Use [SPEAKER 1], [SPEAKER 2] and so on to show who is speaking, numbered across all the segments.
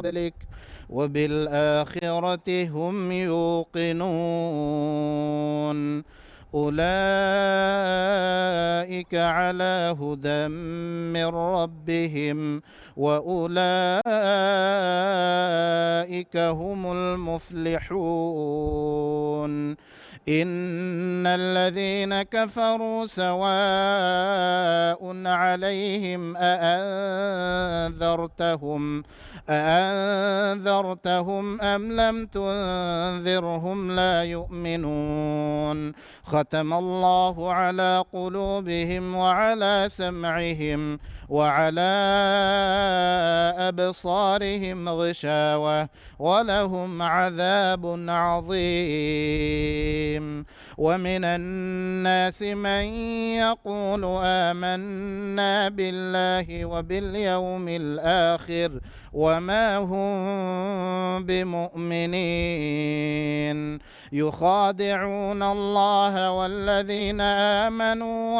[SPEAKER 1] قبلك وبالآخرة هم يوقنون أولئك على هدى من ربهم وأولئك هم المفلحون إن الذين كفروا سواء عليهم أأنذرتهم أم لم تنذرهم لا يؤمنون ختم الله على قلوبهم وعلى سمعهم وعلى أبصارهم غشاوة ولهم عذاب عظيم ومن الناس من يقول آمنا بالله وباليوم الآخر وما هم بمؤمنين يخادعون الله والذين آمنوا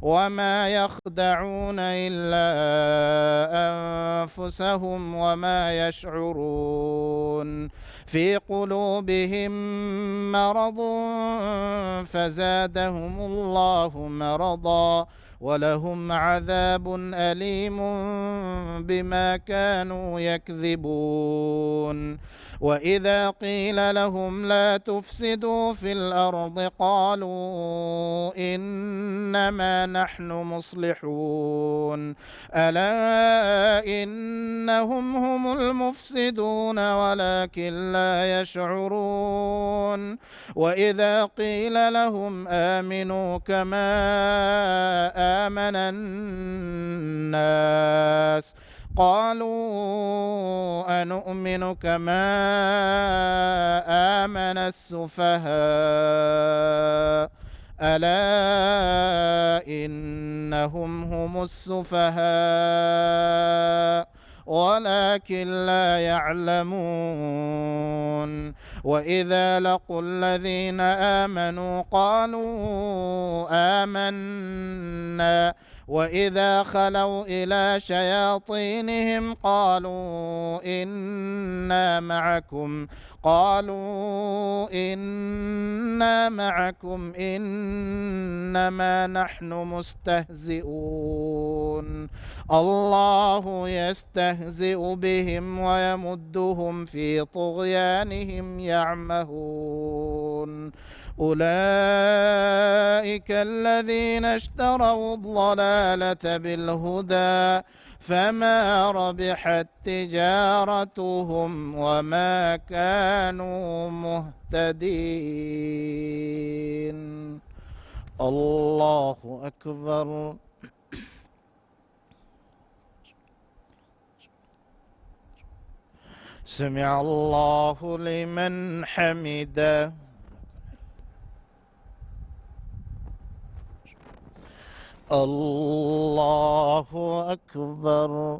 [SPEAKER 1] وما يخدعون إلا أنفسهم وما يشعرون في قلوبهم مرض فزادهم الله مرضا ولهم عذاب أليم بما كانوا يكذبون وإذا قيل لهم لا تفسدوا في الأرض قالوا إنما نحن مصلحون ألا إنهم هم المفسدون ولكن لا يشعرون وإذا قيل لهم آمنوا كما آمن الناس قالوا أنؤمن كما آمن السفهاء ألا إنهم هم السفهاء ولكن لا يعلمون وإذا لقوا الذين آمنوا قالوا آمنا وإذا خلوا إلى شياطينهم قالوا إنا معكم إنما نحن مستهزئون الله يستهزئ بهم ويمدهم في طغيانهم يعمهون أولئك الذين اشتروا الضلالة بالهدى فما ربحت تجارتهم وما كانوا مهتدين. الله أكبر. سمع الله لمن حمده. الله أكبر.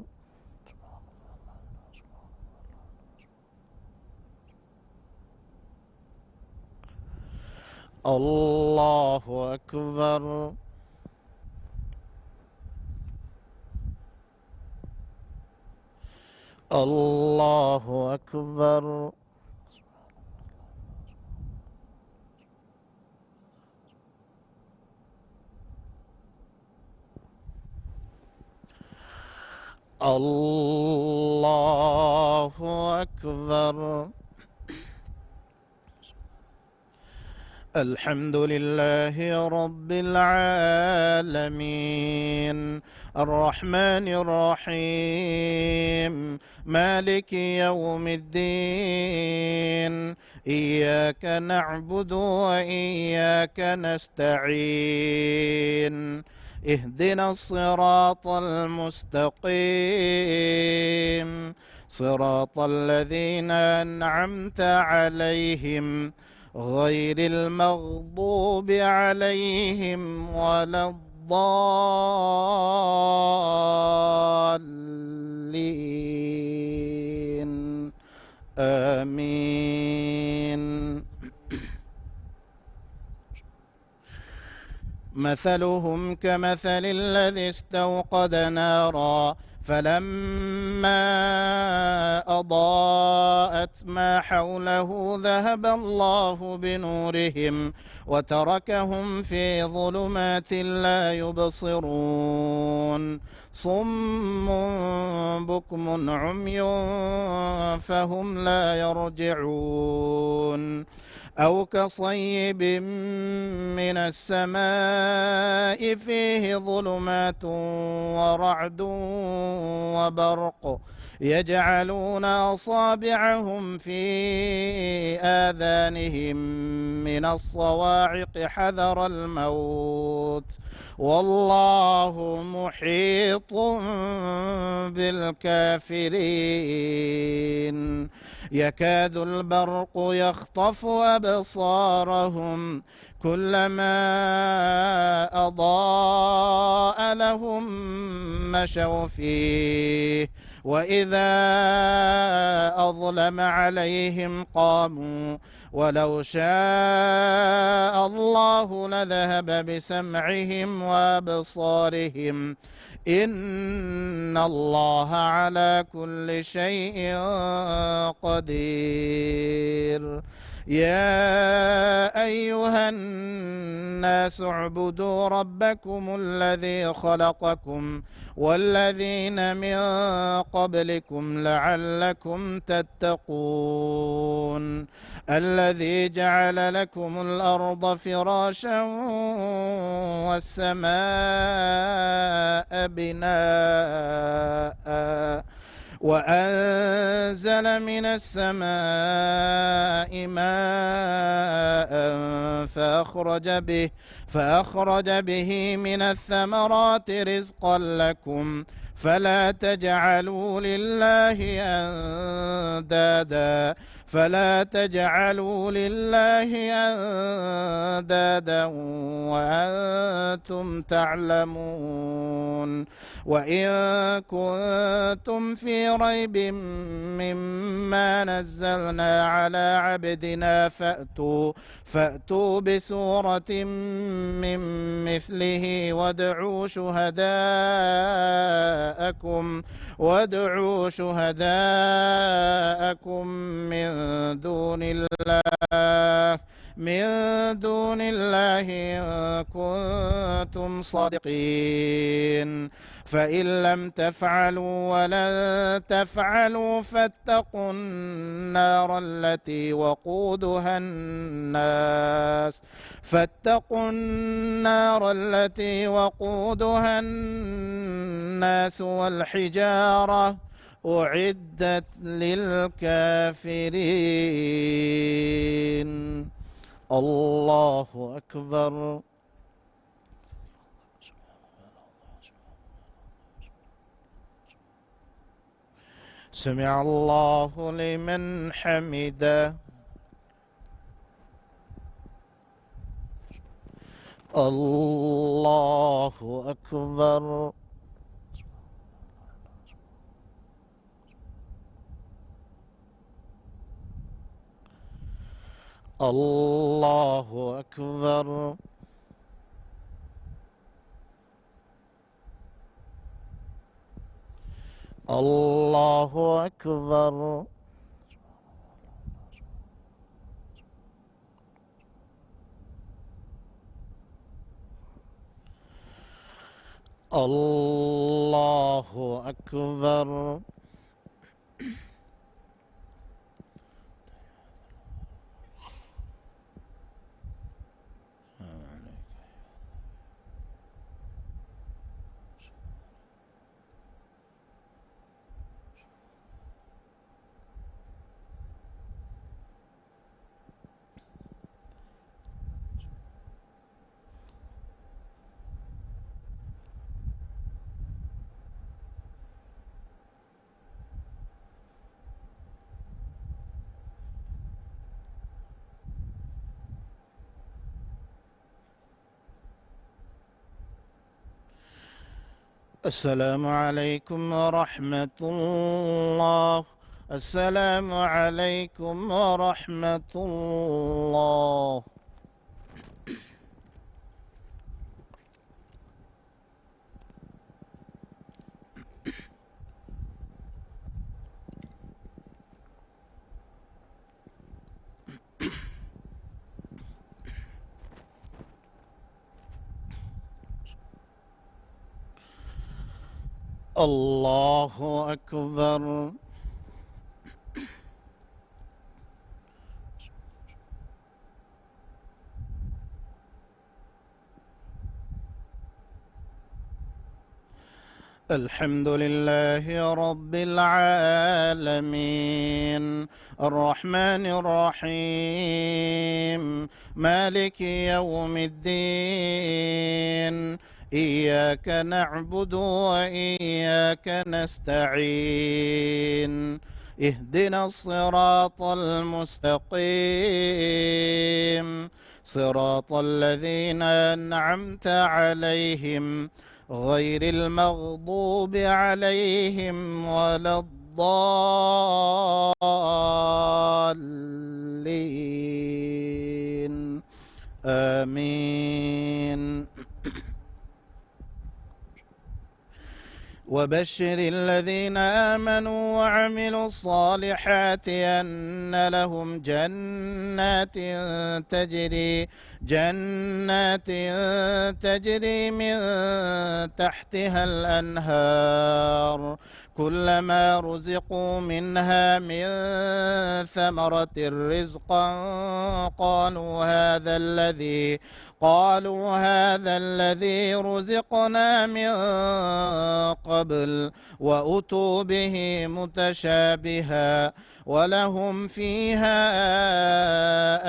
[SPEAKER 1] الله أكبر. الله أكبر. الله أكبر. الحمد لله رب العالمين الرحمن الرحيم مالك يوم الدين إياك نعبد وإياك نستعين اهدنا الصراط المستقيم صراط الذين أنعمت عليهم غير المغضوب عليهم ولا الضالين آمين. مثلهم كمثل الذي استوقد نارا فلما أضاءت ما حوله ذهب الله بنورهم وتركهم في ظلمات لا يبصرون صم بكم عمي فهم لا يرجعون أو كصيب من السماء فيه ظلمات ورعد وبرق يجعلون أصابعهم في آذانهم من الصواعق حذر الموت والله محيط بالكافرين يكاد البرق يخطف أبصارهم كلما أضاء لهم مشوا فيه وإذا أظلم عليهم قاموا ولو شاء الله لذهب بسمعهم وأبصارهم إن الله على كل شيء قدير يا أيها الناس اعبدوا ربكم الذي خلقكم والذين من قبلكم لعلكم تتقون الذي جعل لكم الأرض فراشا والسماء بناء وأنزل من السماء ماء فأخرج به من الثمرات رزقا لكم فلا تجعلوا لله أندادا وأنتم تعلمون وإن كنتم في ريب مما نزلنا على عبدنا فأتوا بسورة من مثله وادعوا شهداءكم من دون الله إن كنتم صادقين فإن لم تفعلوا ولن تفعلوا فاتقوا النار التي وقودها الناس والحجارة أعدت للكافرين الله أكبر سمع الله لمن حمده الله أكبر الله أكبر الله أكبر الله أكبر السلام عليكم ورحمة الله السلام عليكم ورحمة الله الله أكبر. الحمد لله رب العالمين الرحمن الرحيم مالك يوم الدين إياك نعبد وإياك نستعين اهدنا الصراط المستقيم صراط الذين أنعمت عليهم غير المغضوب عليهم ولا الضالين آمين. وبشر الذين آمنوا وعملوا الصالحات أن لهم جنات تجري من تحتها الأنهار كلما رزقوا منها من ثمرة رزقا قالوا هذا الذي رزقنا من قبل وأتوا به متشابها ولهم فيها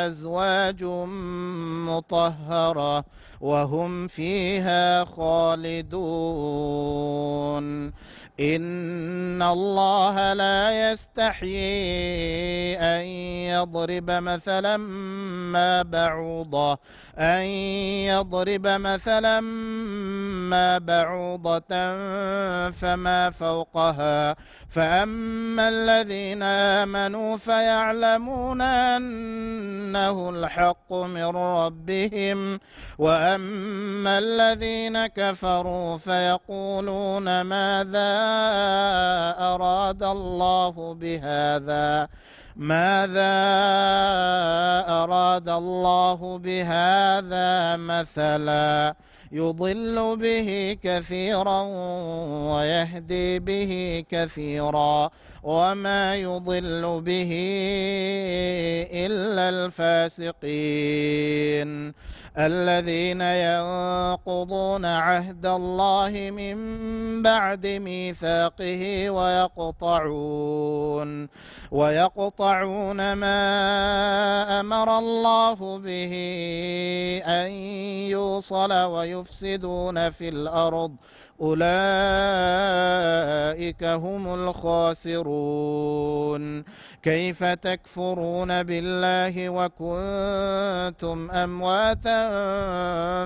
[SPEAKER 1] أزواج مطهرة وهم فيها خالدون. إن الله لا يستحيي أن يضرب مثلا ما بعوضة فما فوقها فأما الذين آمنوا فيعلمون أنه الحق من ربهم وأما الذين كفروا فيقولون ماذا أراد الله بهذا مثلا يضل به كثيرا ويهدي به كثيرا وما يضل به إلا الفاسقين الذين ينقضون عهد الله من بعد ميثاقه ويقطعون ما أمر الله به أن يوصل ويفسدون في الأرض أولئك هم الخاسرون. كيف تكفرون بالله وكنتم أمواتا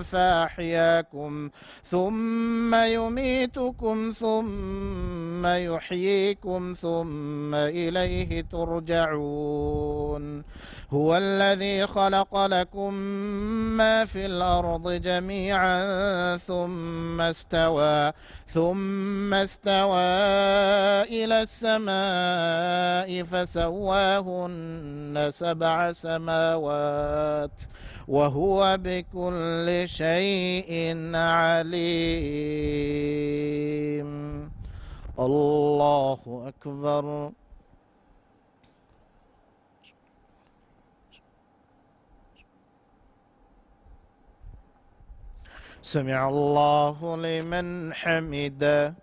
[SPEAKER 1] فأحياكم ثم يميتكم ثم يحييكم ثم إليه ترجعون. هو الذي خلق لكم ما في الأرض جميعا ثم استوى إلى السماء فسواهن 7 سماوات وهو بكل شيء عليم. الله أكبر. سمع الله لمن حمده.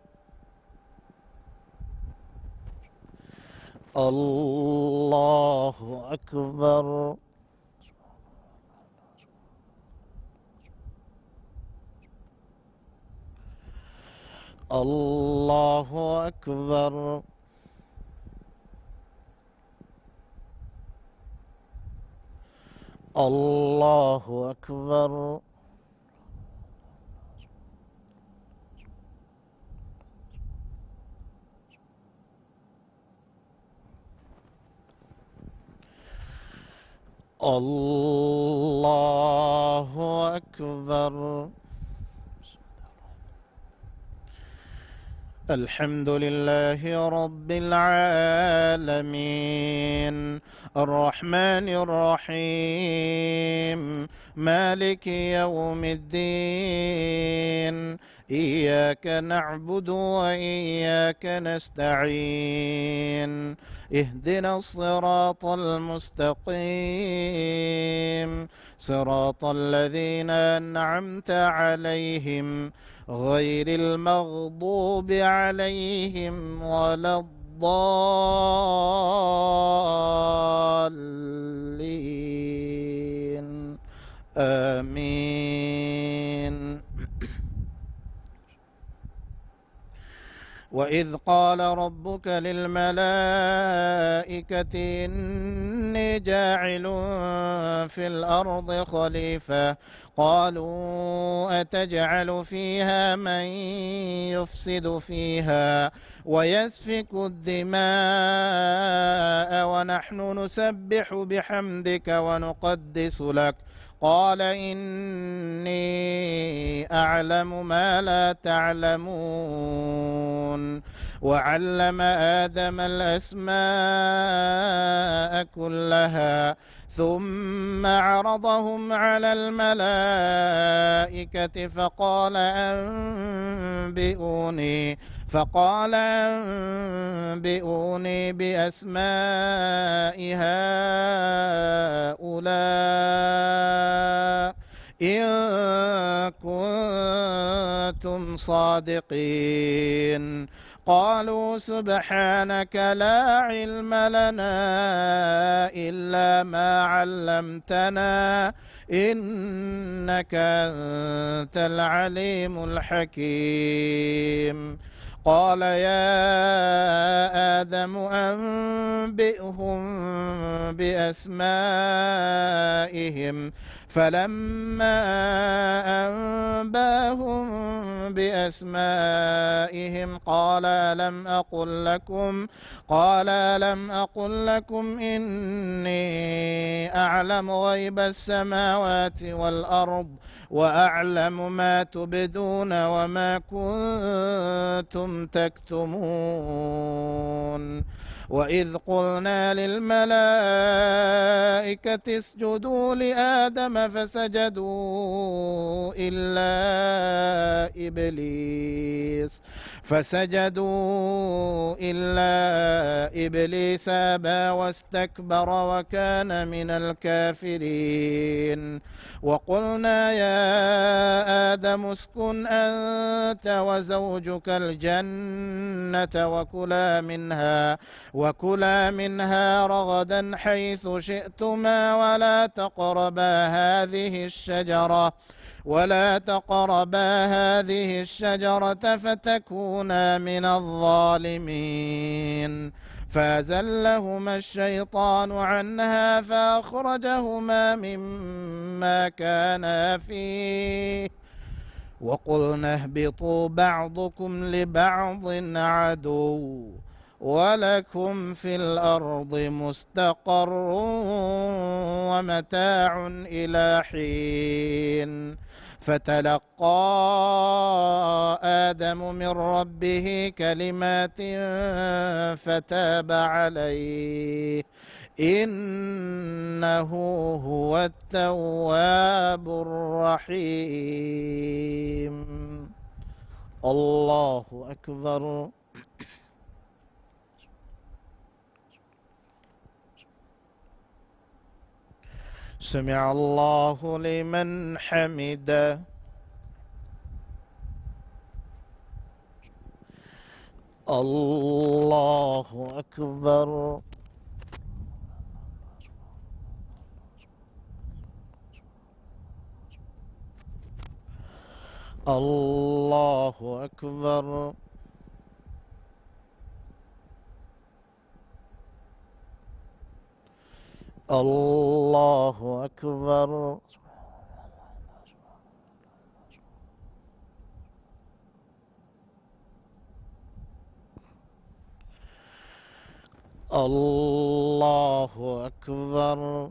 [SPEAKER 1] الله أكبر. الله أكبر. الله أكبر. الله أكبر. الحمد لله رب العالمين الرحمن الرحيم مالك يوم الدين إياك نعبد وإياك نستعين اهدنا الصراط المستقيم صراط الذين أنعمت عليهم غير المغضوب عليهم ولا الضالين آمين. وإذ قال ربك للملائكة إني جاعل في الأرض خليفة قالوا أتجعل فيها من يفسد فيها ويسفك الدماء ونحن نسبح بحمدك ونقدس لك قال إني أعلم ما لا تعلمون وعلم آدم الأسماء كلها ثم عرضهم على الملائكة فقال أنبئوني بأسماء هؤلاء إن كنتم صادقين قالوا سبحانك لا علم لنا إلا ما علمتنا إنك أنت العليم الحكيم قال يا آدم أنبئهم بأسمائهم فلما أنباهم بأسمائهم قال ألم أقل لكم إني أعلم غيب السماوات والأرض وأعلم ما تبدون وما كنتم تكتمون وإذ قلنا للملائكة اسجدوا لآدم فسجدوا إلا إبليس أبى واستكبر وكان من الكافرين وقلنا يا آدم اسكن أنت وزوجك الجنة وكلا منها رغدا حيث شئتما ولا تقربا هذه الشجرة فتكونا من الظالمين فأزلهما الشيطان عنها فأخرجهما مما كانا فيه وقلنا اهبطوا بعضكم لبعض عدو ولكم في الأرض مستقر ومتاع إلى حين فتلقى آدم من ربه كلمات فتاب عليه إنه هو التواب الرحيم. الله أكبر. سمع الله لمن حمده. الله أكبر. الله أكبر. الله أكبر. الله أكبر.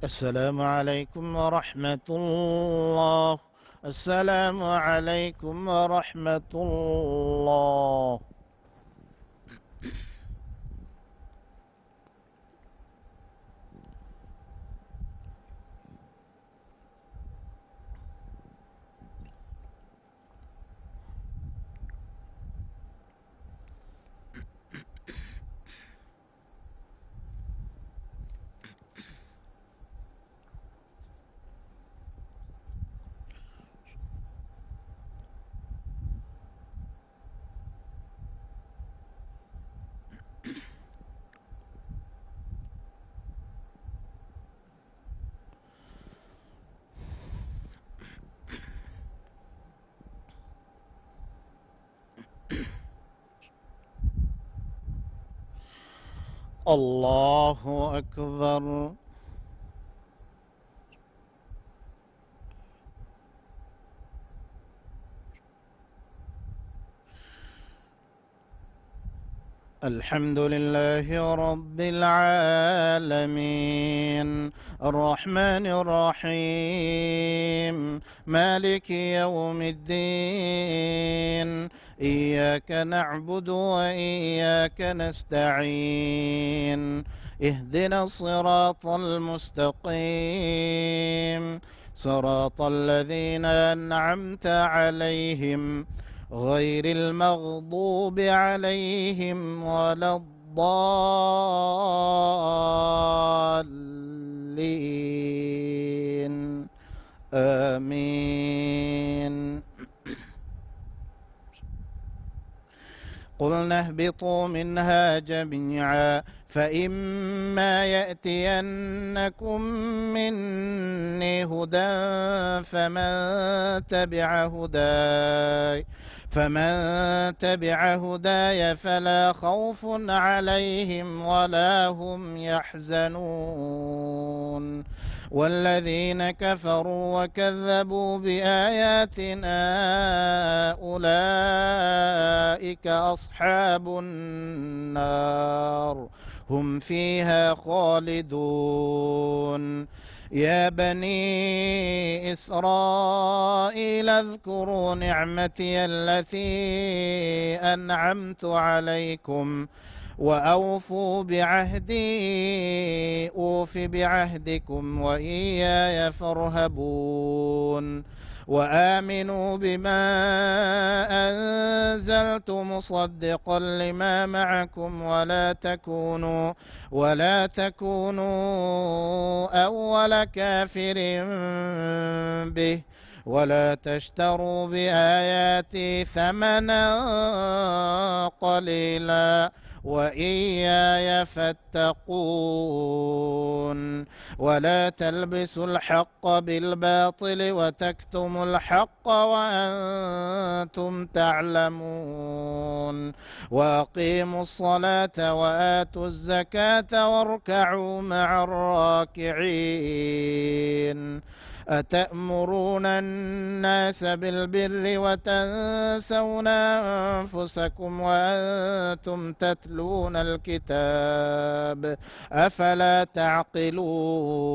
[SPEAKER 1] السلام عليكم ورحمة الله. السلام عليكم ورحمة الله. الله أكبر. الحمد لله رب العالمين، الرحمن الرحيم، مالك يوم الدين، إياك نعبد وإياك نستعين، اهدنا الصراط المستقيم، صراط الذين أنعمت عليهم غير المغضوب عليهم ولا الضالين، آمين. قلنا اهبطوا منها جميعا، فإما يأتينكم مني هدى فمن تبع هداي فلا خوف عليهم ولا هم يحزنون. والذين كفروا وكذبوا بآياتنا أولئك أصحاب النار، هم فيها خالدون. يا بني إسرائيل اذكروا نعمتي التي أنعمت عليكم وأوفوا بعهدي أوف بعهدكم وإياي فارهبون. وآمنوا بما أنزلت مصدقا لما معكم ولا تكونوا أول كافر به ولا تشتروا بآياتي ثمنا قليلا وإياي فاتقون. ولا تلبسوا الحق بالباطل وتكتموا الحق وأنتم تعلمون. وأقيموا الصلاة وآتوا الزكاة واركعوا مع الراكعين. أتأمرون الناس بالبر وتنسون أنفسكم وأنتم تتلون الكتاب، أفلا تعقلون.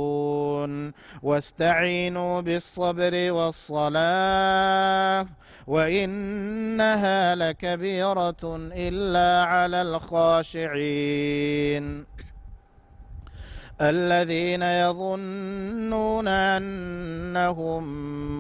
[SPEAKER 1] واستعينوا بالصبر والصلاة وإنها لكبيرة إلا على الخاشعين الذين يظنون أنهم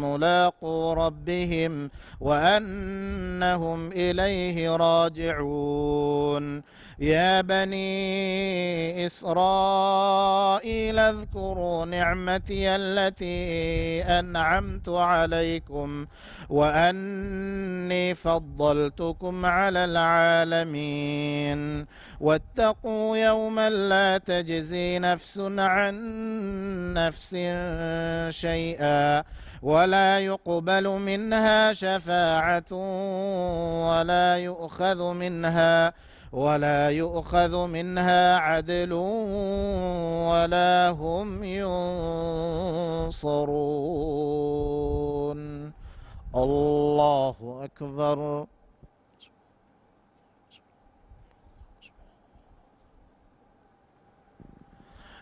[SPEAKER 1] ملاقو ربهم وأنهم إليه راجعون. يا بني إسرائيل اذكروا نعمتي التي أنعمت عليكم وأني فضلتكم على العالمين. واتقوا يوما لا تجزي نفس عن نفس شيئا ولا يقبل منها شفاعة ولا يؤخذ منها عدل ولا هم ينصرون. الله أكبر.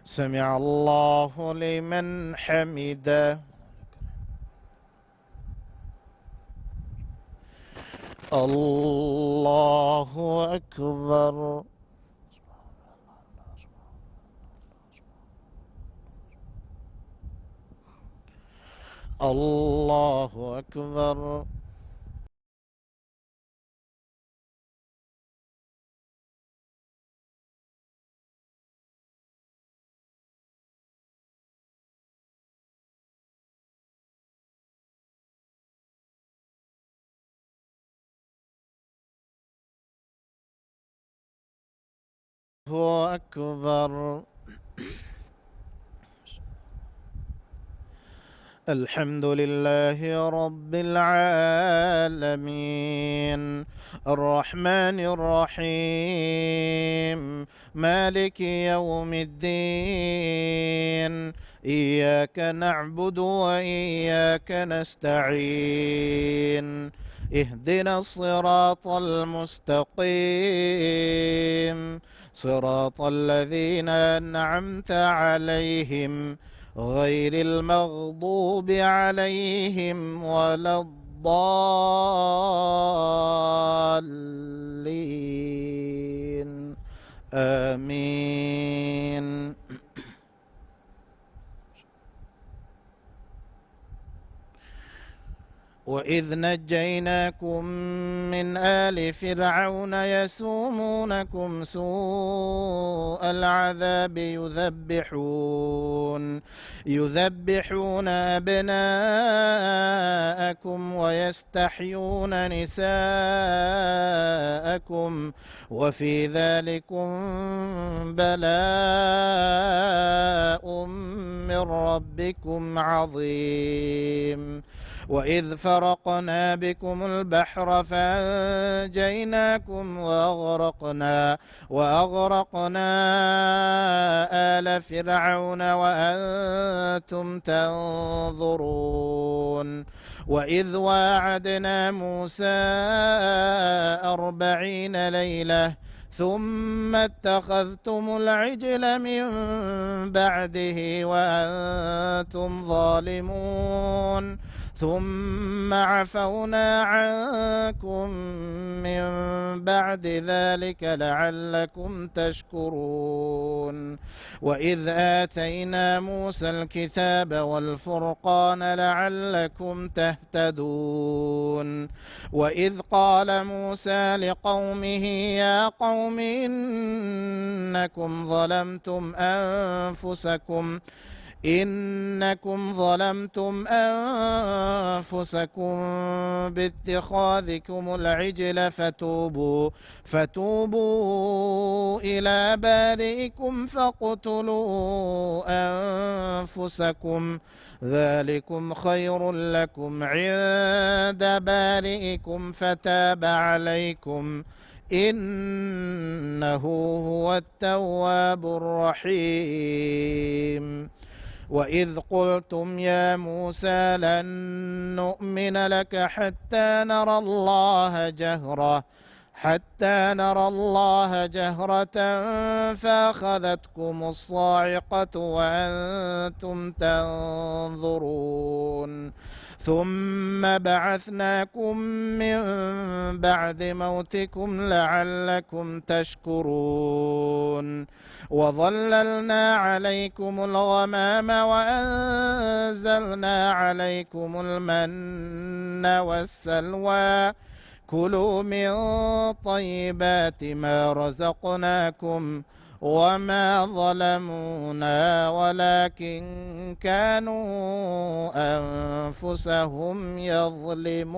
[SPEAKER 1] سمع الله لمن حمده. الله أكبر. الله أكبر. الله أكبر. الحمد لله رب العالمين الرحمن الرحيم مالك يوم الدين إياك نعبد وإياك نستعين اهدنا الصراط المستقيم صراط الذين أنعمت عليهم غير المغضوب عليهم ولا الضالين آمين. وإذ نجيناكم من آل فرعون يسومونكم سوء العذاب يذبحون أبناءكم ويستحيون نساءكم وفي ذلكم بلاء من ربكم عظيم. وإذ فرقنا بكم البحر فأنجيناكم وأغرقنا آل فرعون وأنتم تنظرون. وإذ واعدنا موسى 40 ليلة ثم اتخذتم العجل من بعده وأنتم ظالمون ثم عفونا عنكم من بعد ذلك لعلكم تشكرون. وإذ آتينا موسى الكتاب والفرقان لعلكم تهتدون. وإذ قال موسى لقومه يا قوم إنكم ظلمتم أنفسكم باتخاذكم العجل فتوبوا إلى بارئكم فاقتلوا أنفسكم ذلكم خير لكم عند بارئكم فتاب عليكم إنه هو التواب الرحيم. وإذ قلتم يا موسى لن نؤمن لك حتى نرى الله جهرة فأخذتكم الصاعقة وأنتم تنظرون ثم بعثناكم من بعد موتكم لعلكم تشكرون. وظللنا عليكم الغمام وأنزلنا عليكم المن والسلوى كلوا من طيبات ما رزقناكم وما ظلمونا ولكن كانوا أنفسهم يظلمون.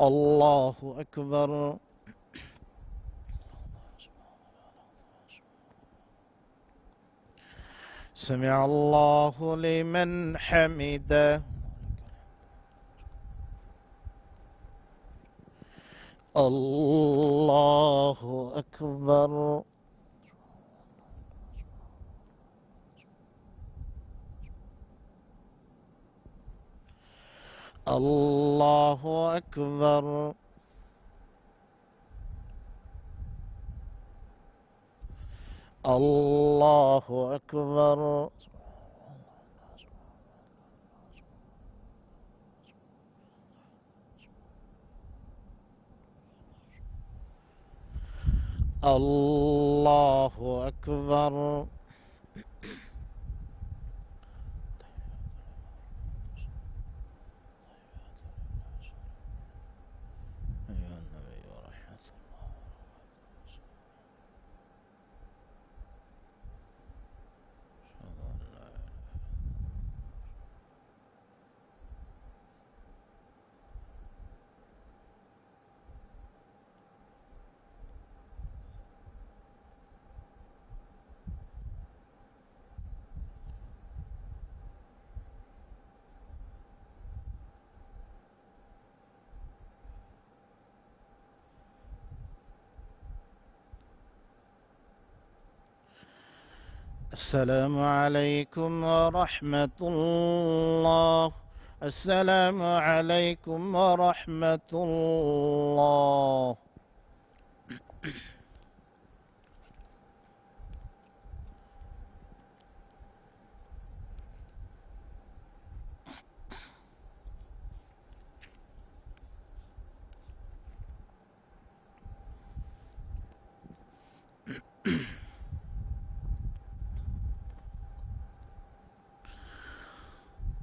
[SPEAKER 1] الله أكبر. سمع الله لمن حمده. الله أكبر. الله أكبر. الله أكبر. الله أكبر. السلام عليكم ورحمة الله. السلام عليكم ورحمة الله.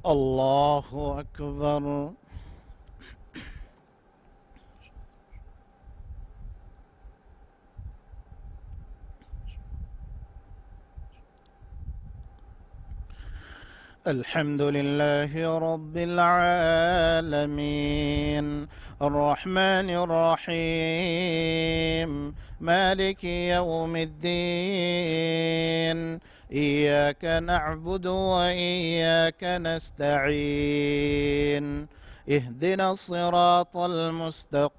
[SPEAKER 1] الله أكبر. الحمد لله رب العالمين الرحمن الرحيم مالك يوم الدين إياك نعبد وإياك نستعين اهدنا الصراط المستقيم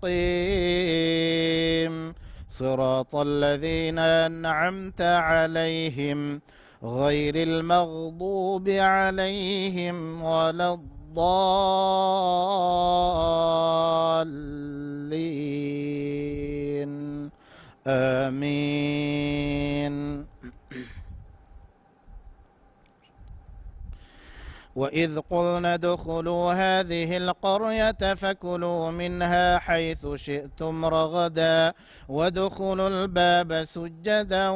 [SPEAKER 1] صراط الذين أنعمت عليهم غير المغضوب عليهم ولا الضالين آمين. وإذ قلنا ادخلوا هذه القرية فكلوا منها حيث شئتم رغدا وادخلوا الباب سجدا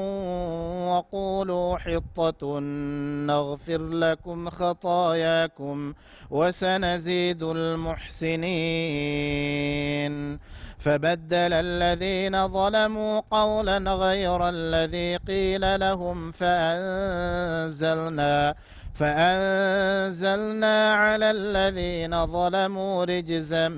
[SPEAKER 1] وقولوا حطة نغفر لكم خطاياكم وسنزيد المحسنين. فبدل الذين ظلموا قولا غير الذي قيل لهم فأنزلنا على الذين ظلموا رجزا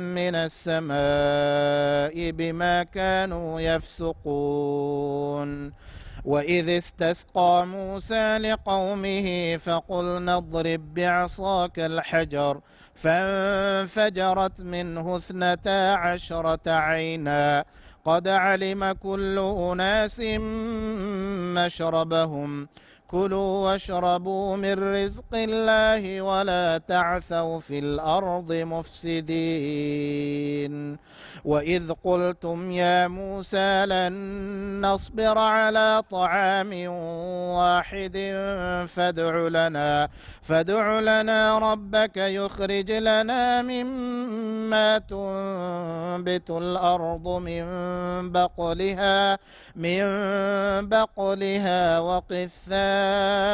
[SPEAKER 1] من السماء بما كانوا يفسقون. وإذ استسقى موسى لقومه فقلنا اضرب بعصاك الحجر فانفجرت منه 12 عينا قد علم كل أناس مشربهم كلوا واشربوا من رزق الله ولا تعثوا في الأرض مفسدين. وإذ قلتم يا موسى لن نصبر على طعام واحد فادع لنا ربك يخرج لنا مما تنبت الأرض من بقلها وقثائها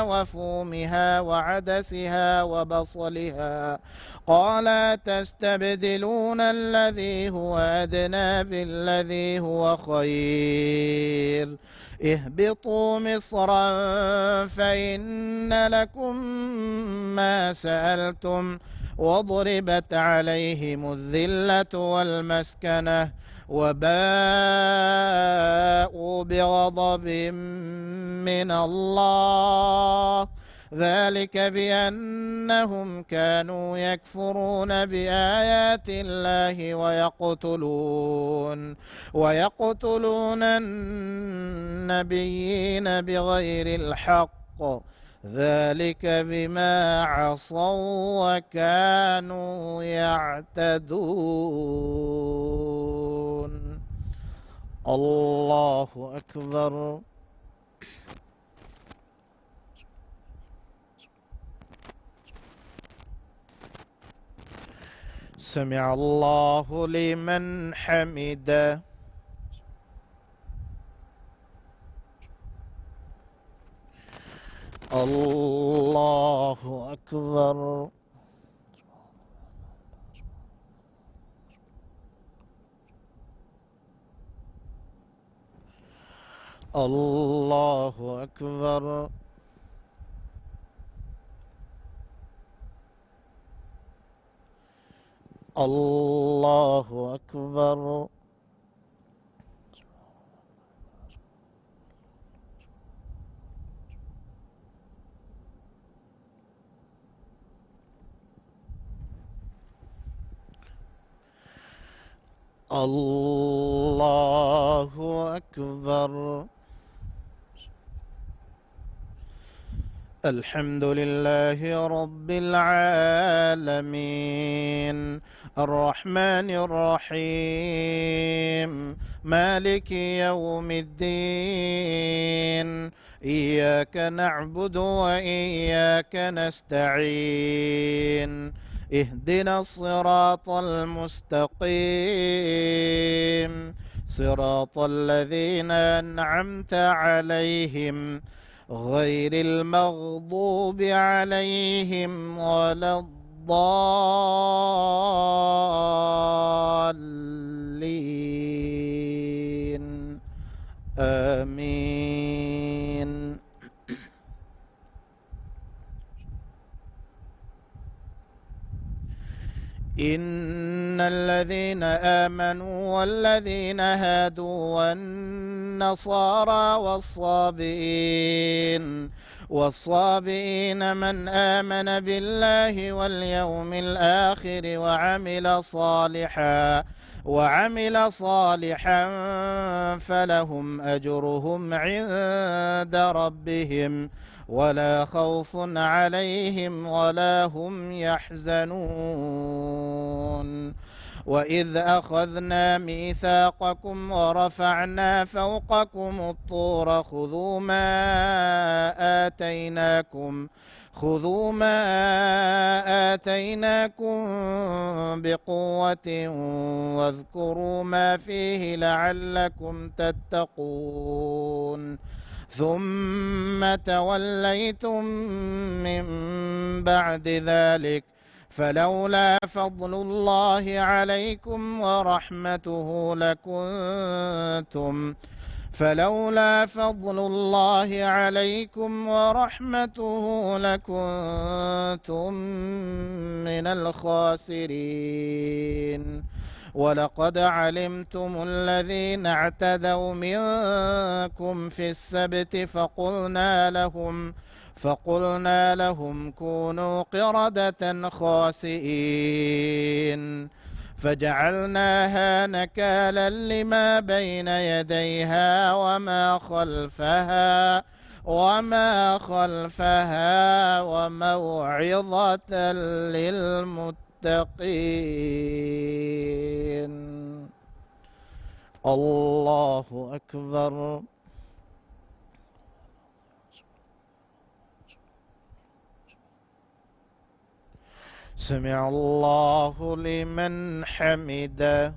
[SPEAKER 1] وفومها وعدسها وبصلها قال تستبدلون الذي هو أدنى بالذي هو خير اهبطوا مصرا فإن لكم ما سألتم وضربت عليهم الذلة والمسكنة وباءوا بغضب من الله ذلك بأنهم كانوا يكفرون بآيات الله ويقتلون النبيين بغير الحق ذلك بما عصوا وكانوا يعتدون. الله أكبر. سمع الله لمن حمده. الله أكبر. الله أكبر. الله أكبر. الله أكبر. الحمد لله رب العالمين الرحمن الرحيم مالك يوم الدين إياك نعبد وإياك نستعين اهدنا الصراط المستقيم صراط الذين أنعمت عليهم غير المغضوب عليهم ولا الضالين آمين. إن الذين آمنوا والذين هادوا والنصارى والصابئين من آمن بالله واليوم الآخر وعمل صالحا فلهم أجرهم عند ربهم ولا خوف عليهم ولا هم يحزنون. وإذ أخذنا ميثاقكم ورفعنا فوقكم الطور خذوا ما آتيناكم بقوة واذكروا ما فيه لعلكم تتقون. ثم توليتم من بعد ذلك فلولا فضل الله عليكم ورحمته لكنتم من الخاسرين. ولقد علمتم الذين اعتدوا منكم في السبت فقلنا لهم كونوا قردة خاسئين فجعلناها نكالا لما بين يديها وما خلفها وموعظة للمتقين. الله أكبر. سمع الله لمن حمده.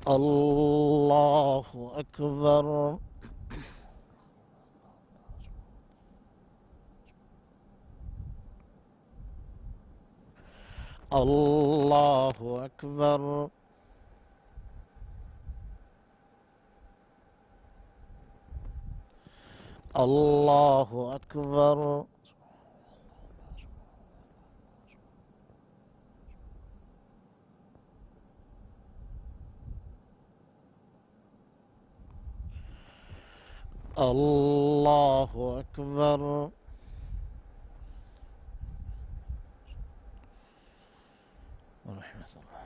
[SPEAKER 1] الله أكبر. الله أكبر. الله أكبر. الله أكبر. ورحمة الله.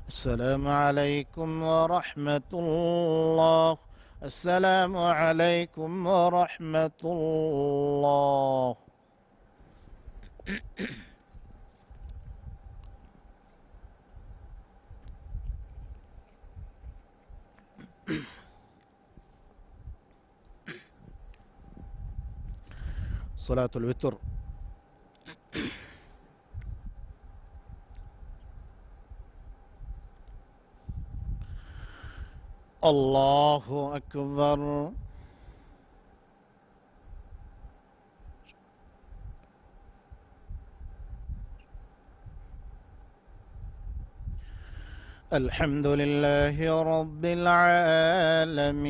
[SPEAKER 1] السلام عليكم ورحمة الله. السلام عليكم ورحمة الله. صلاة الوتر. الله أكبر. الحمد لله رب العالمين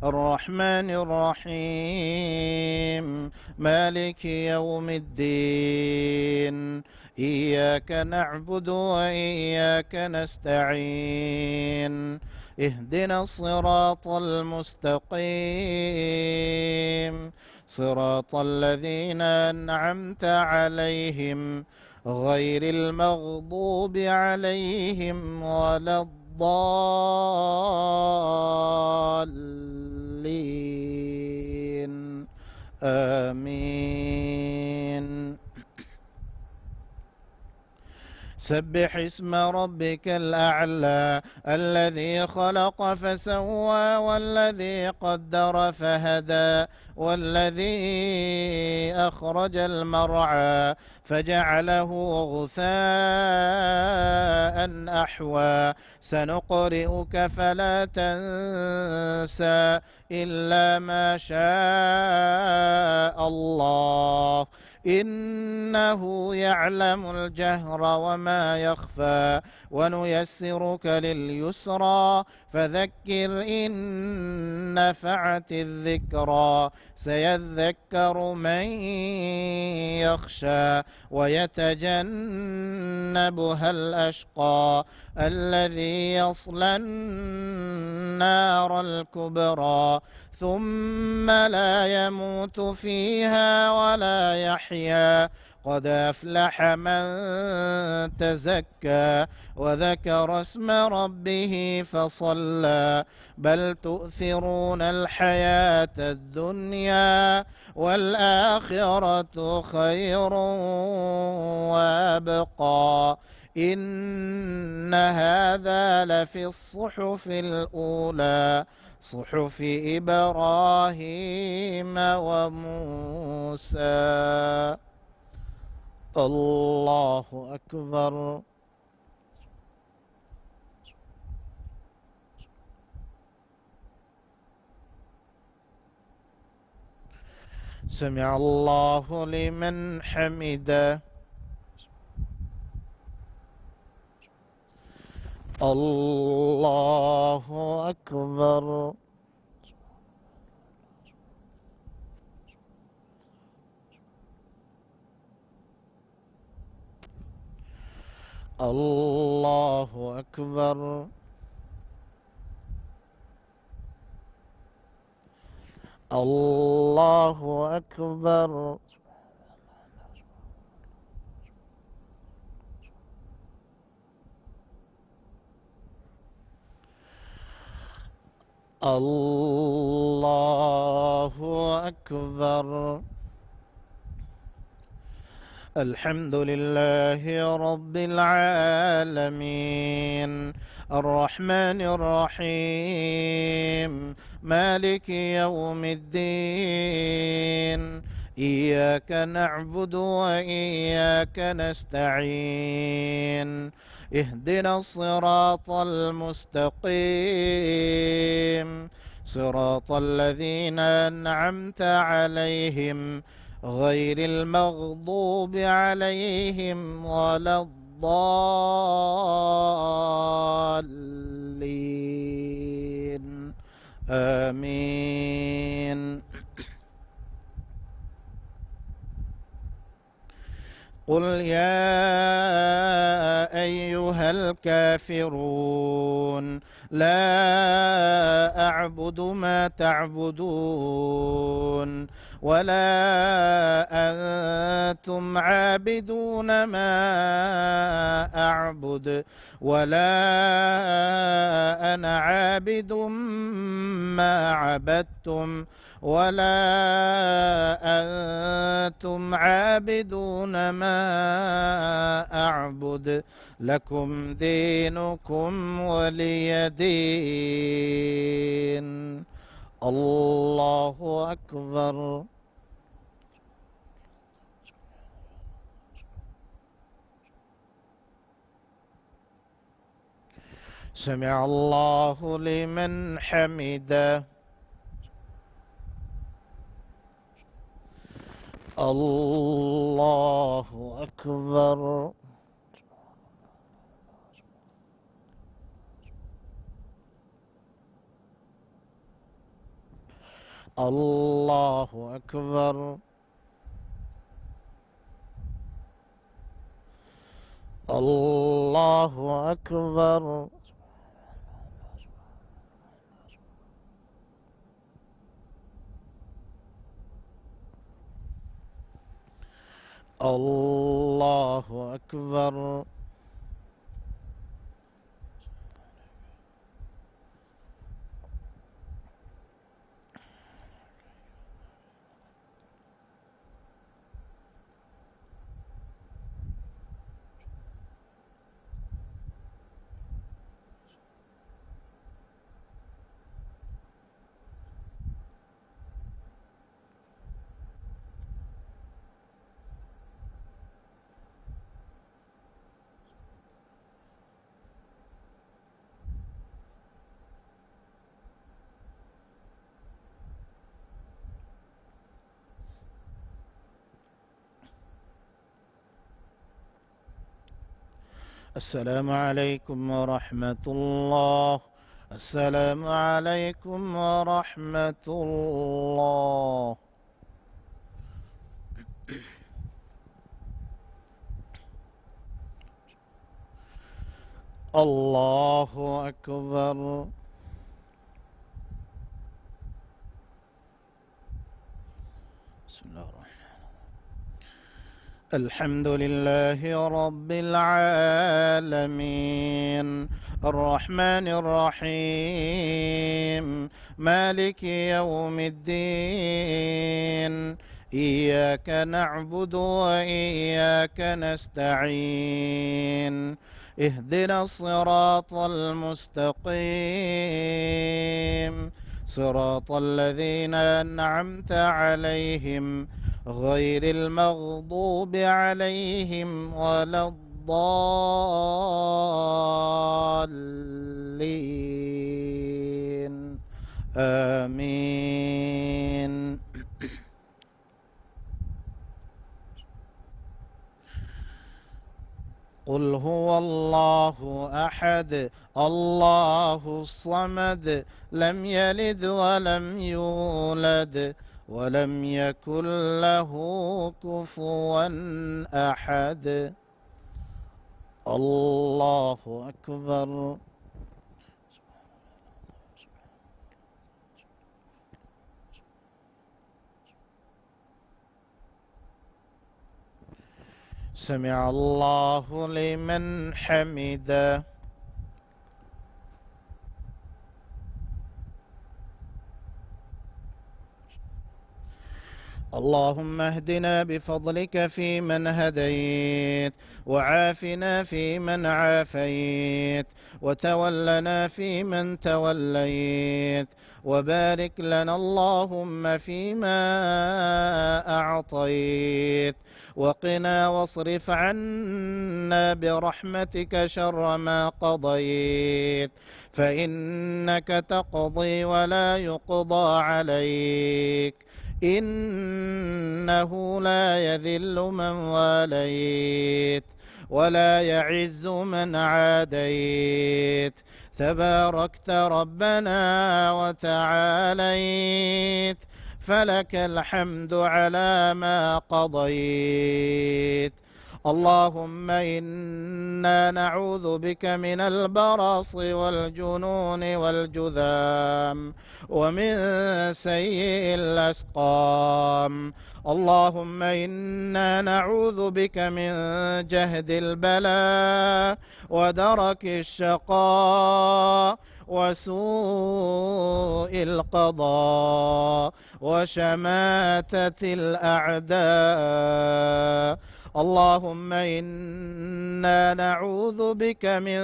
[SPEAKER 1] الرحمن الرحيم مالك يوم الدين إياك نعبد وإياك نستعين اهدنا الصراط المستقيم صراط الذين أنعمت عليهم غير المغضوب عليهم ولا الضالين آمين. سبح اسم ربك الأعلى الذي خلق فسوى والذي قدر فهدى والذي أخرج المرعى فجعله غثاء أحوى سنقرئك فلا تنسى إلا ما شاء الله إنه يعلم الجهر وما يخفى ونيسرك لليسرى فذكر إن نفعت الذكرى سيذكر من يخشى ويتجنبها الأشقى الذي يصلى النار الكبرى ثم لا يموت فيها ولا يحيا قد أفلح من تزكى وذكر اسم ربه فصلى بل تؤثرون الحياة الدنيا والآخرة خير وأبقى إن هذا لفي الصحف الأولى صحف إبراهيم وموسى. الله أكبر. سمع الله لمن حمده. الله أكبر. الله أكبر. الله أكبر. الله أكبر. الحمد لله رب العالمين الرحمن الرحيم مالك يوم الدين إياك نعبد وإياك نستعين اهدنا الصراط المستقيم صراط الذين أنعمت عليهم غير المغضوب عليهم ولا الضالين آمين. قل يا أيها الكافرون لا أعبد ما تعبدون ولا أنتم عابدون ما أعبد ولا أنا عابد ما عبدتم ولا أنتم عابدون ما أعبد لكم دينكم ولي دين. الله أكبر. سمع الله لمن حمده. الله أكبر. الله أكبر. الله أكبر. الله أكبر. السلام عليكم ورحمة الله. السلام عليكم ورحمة الله. الله أكبر. بسم الله الرحمن الرحيم. الحمد لله رب العالمين الرحمن الرحيم مالك يوم الدين إياك نعبد وإياك نستعين اهدنا الصراط المستقيم صراط الذين أنعمت عليهم غير المغضوب عليهم ولا الضالين آمين. قل هو الله أحد الله الصمد لم يلد ولم يولد ولم يكن له كفوا أحد. الله أكبر. سمع الله لمن حمده. اللهم اهدنا بفضلك فيمن هديت وعافنا فيمن عافيت وتولنا فيمن توليت وبارك لنا اللهم فيما أعطيت وقنا واصرف عنا برحمتك شر ما قضيت فإنك تقضي ولا يقضى عليك إنه لا يذل من واليت ولا يعز من عاديت تباركت ربنا وتعاليت فلك الحمد على ما قضيت. اللهم إنا نعوذ بك من البرص والجنون والجذام ومن سيء الأسقام. اللهم إنا نعوذ بك من جهد البلاء ودرك الشقاء وسوء القضاء وشماتة الأعداء. اللهم إنا نعوذ بك من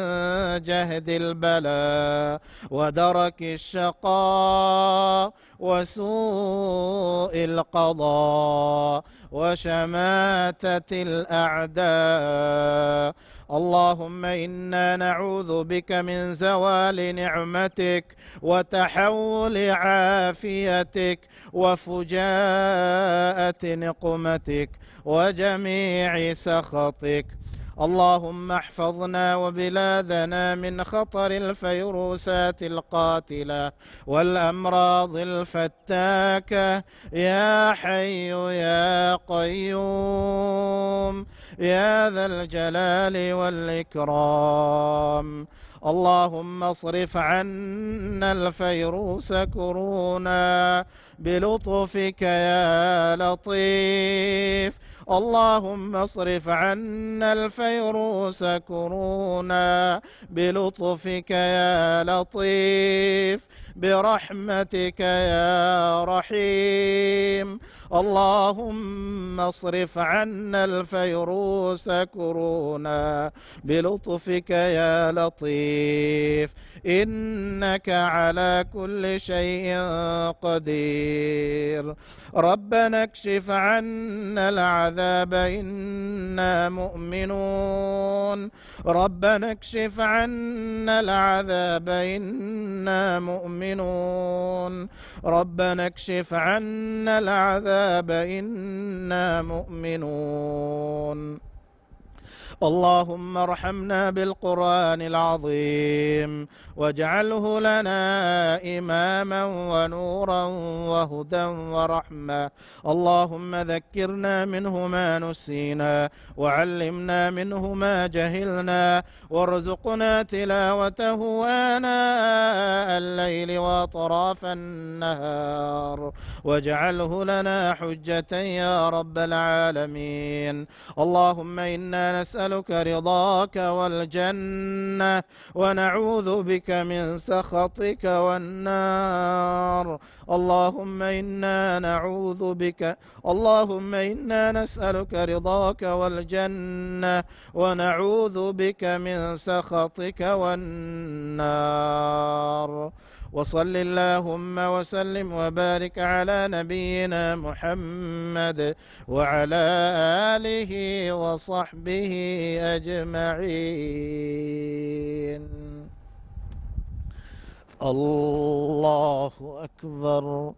[SPEAKER 1] جهد البلاء ودرك الشقاء وسوء القضاء وشماتة الأعداء. اللهم إنا نعوذ بك من زوال نعمتك وتحول عافيتك وفجاءة نقمتك وجميع سخطك. اللهم احفظنا وبلادنا من خطر الفيروسات القاتلة والأمراض الفتاكة يا حي يا قيوم يا ذا الجلال والإكرام. اللهم اصرف عنا الفيروس كورونا بلطفك يا لطيف. اللهم اصرف عنا الفيروس كورونا بلطفك يا لطيف برحمتك يا رحيم. اللهم اصرف عنا الفيروس كورونا بلطفك يا لطيف إنك على كل شيء قدير. ربنا اكشف عنا العذاب إنا مؤمنون. ربنا اكشف عنا العذاب إنا مؤمنون. ربنا اكشف عنا العذاب إنا مؤمنون. اللهم ارحمنا بالقرآن العظيم واجعله لنا إماما ونورا وهدى ورحمة. اللهم ذكرنا منه ما نسينا وعلمنا منه ما جهلنا وارزقنا تلاوته آناء الليل وأطراف النهار واجعله لنا حجة يا رب العالمين. اللهم إنا نسألك رضاك والجنة ونعوذ بك من سخطك والنار. اللهم إنا نسألك رضاك والجنة ونعوذ بك من سخطك والنار. وصل اللهم وسلم وبارك على نبينا محمد وعلى آله وصحبه أجمعين. الله أكبر.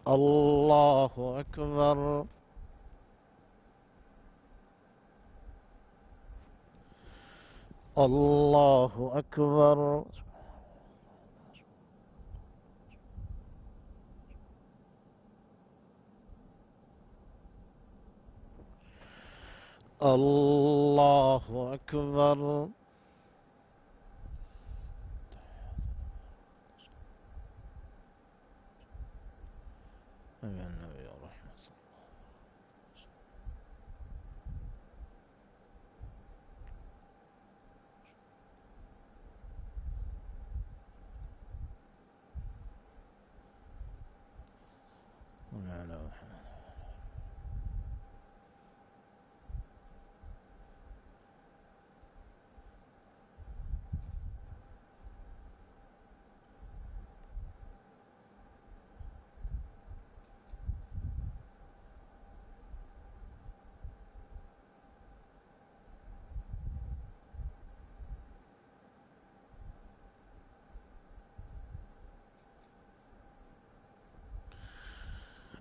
[SPEAKER 1] الله أكبر. الله أكبر. الله أكبر.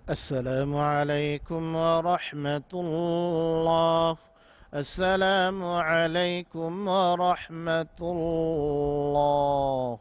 [SPEAKER 1] السلام عليكم ورحمة الله. السلام عليكم ورحمة الله.